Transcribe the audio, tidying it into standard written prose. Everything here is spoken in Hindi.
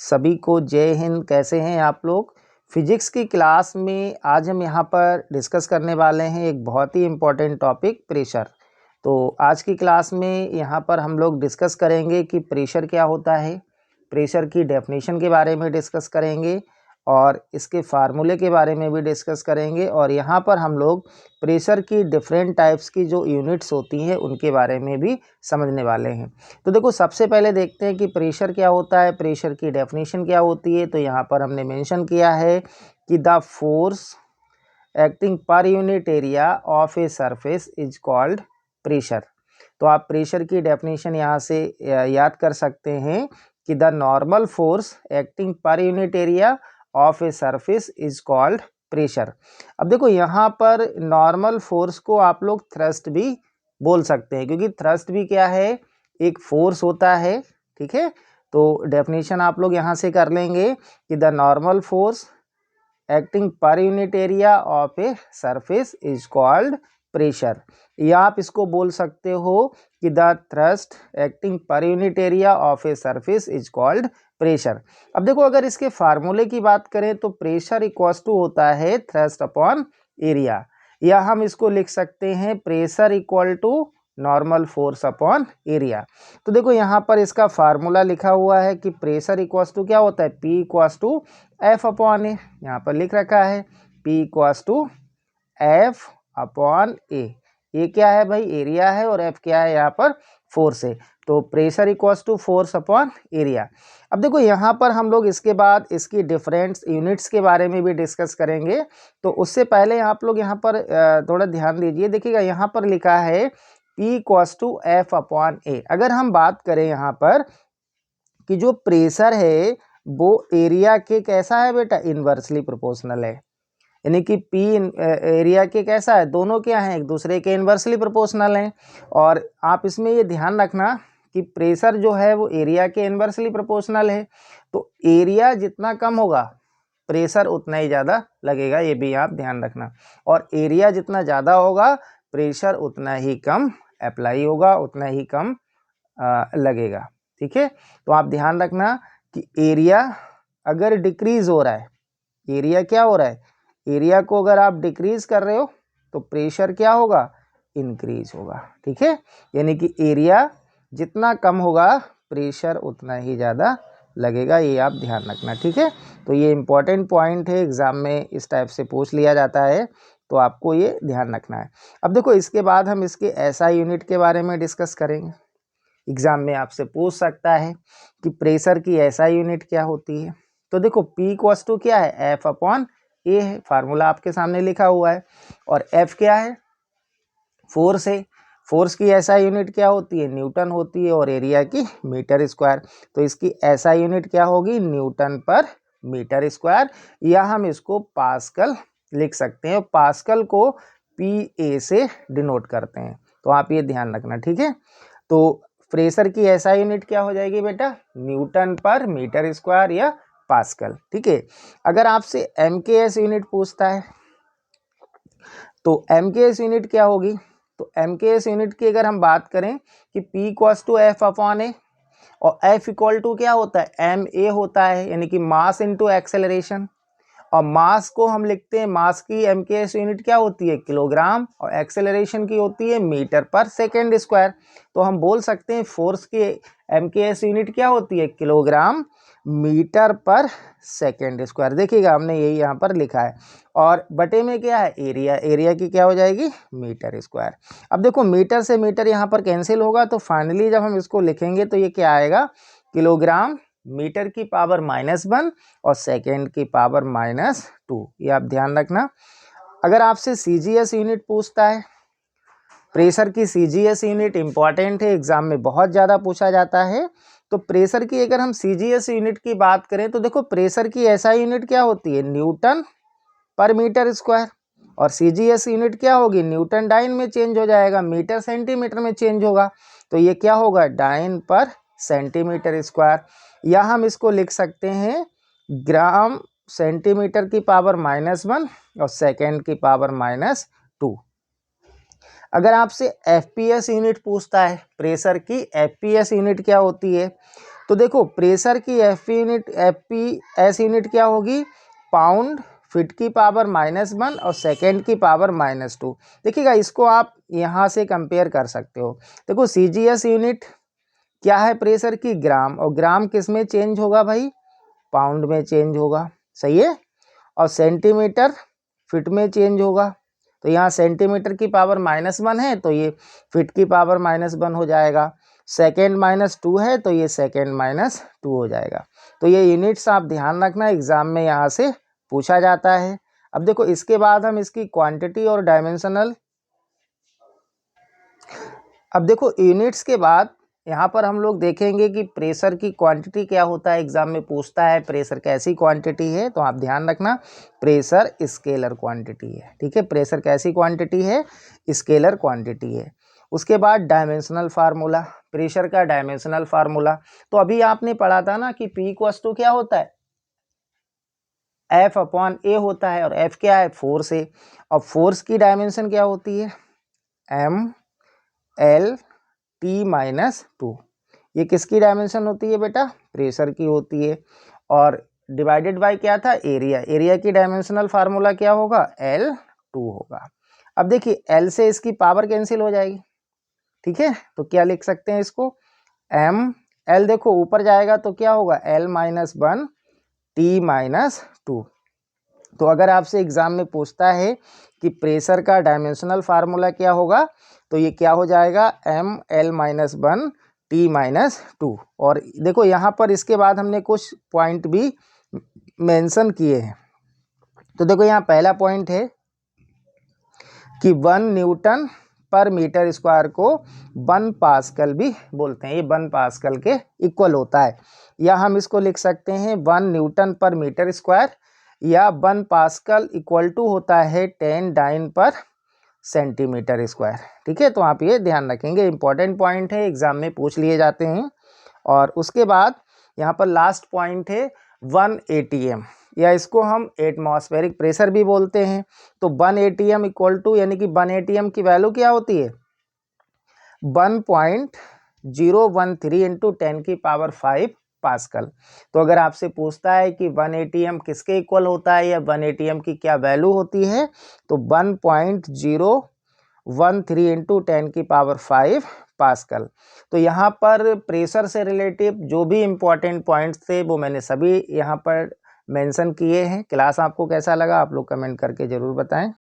सभी को जय हिंद। कैसे हैं आप लोग? फिजिक्स की क्लास में आज हम यहाँ पर डिस्कस करने वाले हैं एक बहुत ही इम्पोर्टेंट टॉपिक, प्रेशर। तो आज की क्लास में यहाँ पर हम लोग डिस्कस करेंगे कि प्रेशर क्या होता है, प्रेशर की डेफिनेशन के बारे में डिस्कस करेंगे और इसके फार्मूले के बारे में भी डिस्कस करेंगे। और यहाँ पर हम लोग प्रेशर की डिफरेंट टाइप्स की जो यूनिट्स होती हैं उनके बारे में भी समझने वाले हैं। तो देखो, सबसे पहले देखते हैं कि प्रेशर क्या होता है, प्रेशर की डेफिनेशन क्या होती है। तो यहाँ पर हमने मेंशन किया है कि the force acting per unit area of a surface is called pressure. तो आप प्रेशर की डेफिनेशन यहाँ से याद कर सकते हैं कि the normal force acting per unit area of a surface is called pressure. अब देखो, यहाँ पर नॉर्मल फोर्स को आप लोग थ्रस्ट भी बोल सकते हैं, क्योंकि थ्रस्ट भी क्या है, एक फोर्स होता है। ठीक है, तो डेफिनेशन आप लोग यहाँ से कर लेंगे कि the normal force acting per unit area of a surface is called pressure. या आप इसको बोल सकते हो कि the thrust acting per unit area of a surface is called pressure. अब देखो, अगर इसके फार्मूले की बात करें तो प्रेशर इक्वल्स टू होता है थ्रस्ट अपॉन एरिया, या हम इसको लिख सकते हैं pressure equal to normal force upon area. तो देखो, यहाँ पर इसका फार्मूला लिखा हुआ है कि प्रेशर इक्वल्स टू क्या होता है, P equals to F upon A. यहाँ पर लिख रखा है P equals to F upon A. ये क्या है भाई, एरिया है, और F क्या है, यहाँ पर फोर्स है। तो pressure equals to force upon area. अब देखो, यहाँ पर हम लोग इसके बाद इसकी डिफरेंट यूनिट्स के बारे में भी डिस्कस करेंगे। तो उससे पहले आप लोग यहाँ पर थोड़ा ध्यान दीजिए। देखिएगा, यहाँ पर लिखा है P equals to F upon A. अगर हम बात करें यहाँ पर कि जो प्रेशर है वो एरिया के कैसा है बेटा, इन्वर्सली प्रोपोर्शनल है। यानी कि P एरिया के कैसा है, दोनों क्या हैं, एक दूसरे के इन्वर्सली प्रोपोर्शनल हैं। और आप इसमें ये ध्यान रखना कि प्रेशर जो है वो एरिया के इन्वर्सली प्रोपोर्शनल है। तो एरिया जितना कम होगा प्रेशर उतना ही ज़्यादा लगेगा, ये भी आप ध्यान रखना। और एरिया जितना ज़्यादा होगा प्रेशर उतना ही कम अप्लाई होगा, उतना ही कम लगेगा। ठीक है, तो आप ध्यान रखना कि एरिया अगर डिक्रीज हो रहा है, एरिया क्या हो रहा है, एरिया को अगर आप डिक्रीज कर रहे हो तो प्रेशर क्या होगा, इंक्रीज होगा। ठीक है, यानी कि एरिया जितना कम होगा प्रेशर उतना ही ज़्यादा लगेगा, ये आप ध्यान रखना। ठीक है, तो ये इंपॉर्टेंट पॉइंट है, एग्जाम में इस टाइप से पूछ लिया जाता है, तो आपको ये ध्यान रखना है। अब देखो, इसके बाद हम इसके एसआई यूनिट के बारे में डिस्कस करेंगे। एग्जाम में आपसे पूछ सकता है कि प्रेशर की एसआई यूनिट क्या होती है। तो देखो, P इक्वल्स टू क्या है, F अपॉन ए है, फार्मूला आपके सामने लिखा हुआ है। और F क्या है, फोर्स है। फोर्स की एसआई यूनिट क्या होती है, न्यूटन होती है, और एरिया की मीटर स्क्वायर। तो इसकी एसआई यूनिट क्या होगी, न्यूटन पर मीटर स्क्वायर, या हम इसको पास्कल लिख सकते हैं। पास्कल को PA से डिनोट करते हैं, तो आप ये ध्यान रखना। ठीक है, तो प्रेशर की एसआई यूनिट क्या हो जाएगी बेटा, न्यूटन पर मीटर स्क्वायर या पास्कल। ठीक है, अगर आपसे MKS यूनिट पूछता है तो MKS यूनिट क्या होगी, तो MKS यूनिट की अगर हम बात करें कि P equals to F upon A, और F इक्वल टू क्या होता है, ma होता है, यानी कि मास इनटू एक्सेलरेशन। और मास को हम लिखते हैं, मास की MKS यूनिट क्या होती है, किलोग्राम, और एक्सेलरेशन की होती है मीटर पर सेकेंड स्क्वायर। तो हम बोल सकते हैं फोर्स की MKS यूनिट क्या होती है, किलोग्राम मीटर पर सेकेंड स्क्वायर। देखिएगा, हमने यही यहाँ पर लिखा है। और बटे में क्या है, एरिया, एरिया की क्या हो जाएगी, मीटर स्क्वायर। अब देखो, मीटर से मीटर यहाँ पर कैंसिल होगा, तो फाइनली जब हम इसको लिखेंगे तो ये क्या आएगा, किलोग्राम मीटर की पावर -1 और सेकेंड की पावर -2। ये आप ध्यान रखना। अगर आपसे CGS यूनिट पूछता है, प्रेशर की CGS यूनिट इंपॉर्टेंट है, एग्जाम में बहुत ज़्यादा पूछा जाता है। तो प्रेशर की अगर हम CGS यूनिट की बात करें तो देखो, प्रेशर की SI यूनिट क्या होती है, न्यूटन पर मीटर स्क्वायर। और CGS यूनिट क्या होगी, न्यूटन डाइन में चेंज हो जाएगा, मीटर सेंटीमीटर में चेंज होगा। तो ये क्या होगा, डाइन पर सेंटीमीटर स्क्वायर। या हम इसको लिख सकते हैं ग्राम सेंटीमीटर की पावर -1 और सेकेंड की पावर -2। अगर आपसे FPS यूनिट पूछता है, प्रेशर की FPS यूनिट क्या होती है, तो देखो प्रेशर की एस यूनिट क्या होगी, पाउंड फीट की पावर -1 और सेकेंड की पावर -2। देखिएगा इसको आप यहाँ से कंपेयर कर सकते हो। देखो CGS यूनिट क्या है प्रेशर की, ग्राम, और ग्राम किस में चेंज होगा भाई, पाउंड में चेंज होगा, सही है। और सेंटीमीटर फीट में चेंज होगा, तो यहाँ सेंटीमीटर की पावर -1 है तो ये फीट की पावर -1 हो जाएगा। सेकेंड -2 है तो ये सेकेंड -2 हो जाएगा। तो ये यूनिट्स आप ध्यान रखना, एग्जाम में यहाँ से पूछा जाता है। अब देखो इसके बाद हम इसकी क्वांटिटी और डायमेंशनल, अब देखो यूनिट्स के बाद यहाँ पर हम लोग देखेंगे कि प्रेशर की क्वांटिटी क्या होता है, एग्जाम में पूछता है प्रेशर कैसी क्वांटिटी है, तो आप ध्यान रखना प्रेशर स्केलर क्वांटिटी है, ठीक है। प्रेशर कैसी क्वांटिटी है, स्केलर क्वांटिटी है। उसके बाद डायमेंशनल फार्मूला, प्रेशर का डायमेंशनल फार्मूला, तो अभी आपने पढ़ा था ना कि P = क्या होता है, F/A होता है, और F क्या है, फोर्स है। और फोर्स की डायमेंशन क्या होती है, mL/T-2। ये किसकी डायमेंशन होती है बेटा, प्रेशर की होती है। और डिवाइडेड बाय क्या था, एरिया, एरिया की डायमेंशनल फार्मूला क्या होगा, L2 होगा। अब देखिए L से इसकी पावर कैंसिल हो जाएगी, ठीक है, तो क्या लिख सकते हैं इसको, L देखो ऊपर जाएगा तो क्या होगा, L-1 T-2। तो अगर आपसे एग्जाम में पूछता है कि प्रेशर का डायमेंशनल फार्मूला क्या होगा, तो ये क्या हो जाएगा, mL-1 T-2। और देखो यहाँ पर इसके बाद हमने कुछ पॉइंट भी मेंशन किए हैं। तो देखो यहाँ पहला पॉइंट है कि 1 न्यूटन पर मीटर स्क्वायर को 1 पास्कल भी बोलते हैं, ये 1 पास्कल के इक्वल होता है। या हम इसको लिख सकते हैं 1 न्यूटन पर मीटर स्क्वायर, या 1 पास्कल इक्वल टू होता है 10 डाइन पर सेंटीमीटर स्क्वायर, ठीक है। तो आप ये ध्यान रखेंगे, इंपॉर्टेंट पॉइंट है, एग्जाम में पूछ लिए जाते हैं। और उसके बाद यहाँ पर लास्ट पॉइंट है 1 ATM, या इसको हम एटमॉस्फेरिक प्रेशर भी बोलते हैं। तो 1 ATM इक्वल टू, यानी कि 1 ATM की वैल्यू क्या होती है, 1.013 इंटू 10⁵ पास्कल। तो अगर आपसे पूछता है कि 1 ATM किसके इक्वल होता है, या 1 ATM की क्या वैल्यू होती है, तो 1.013 इंटू 10⁵ पास्कल। तो यहाँ पर प्रेशर से रिलेटिव जो भी इम्पोर्टेंट पॉइंट्स थे वो मैंने सभी यहाँ पर मेंशन किए हैं। क्लास आपको कैसा लगा आप लोग कमेंट करके ज़रूर बताएं।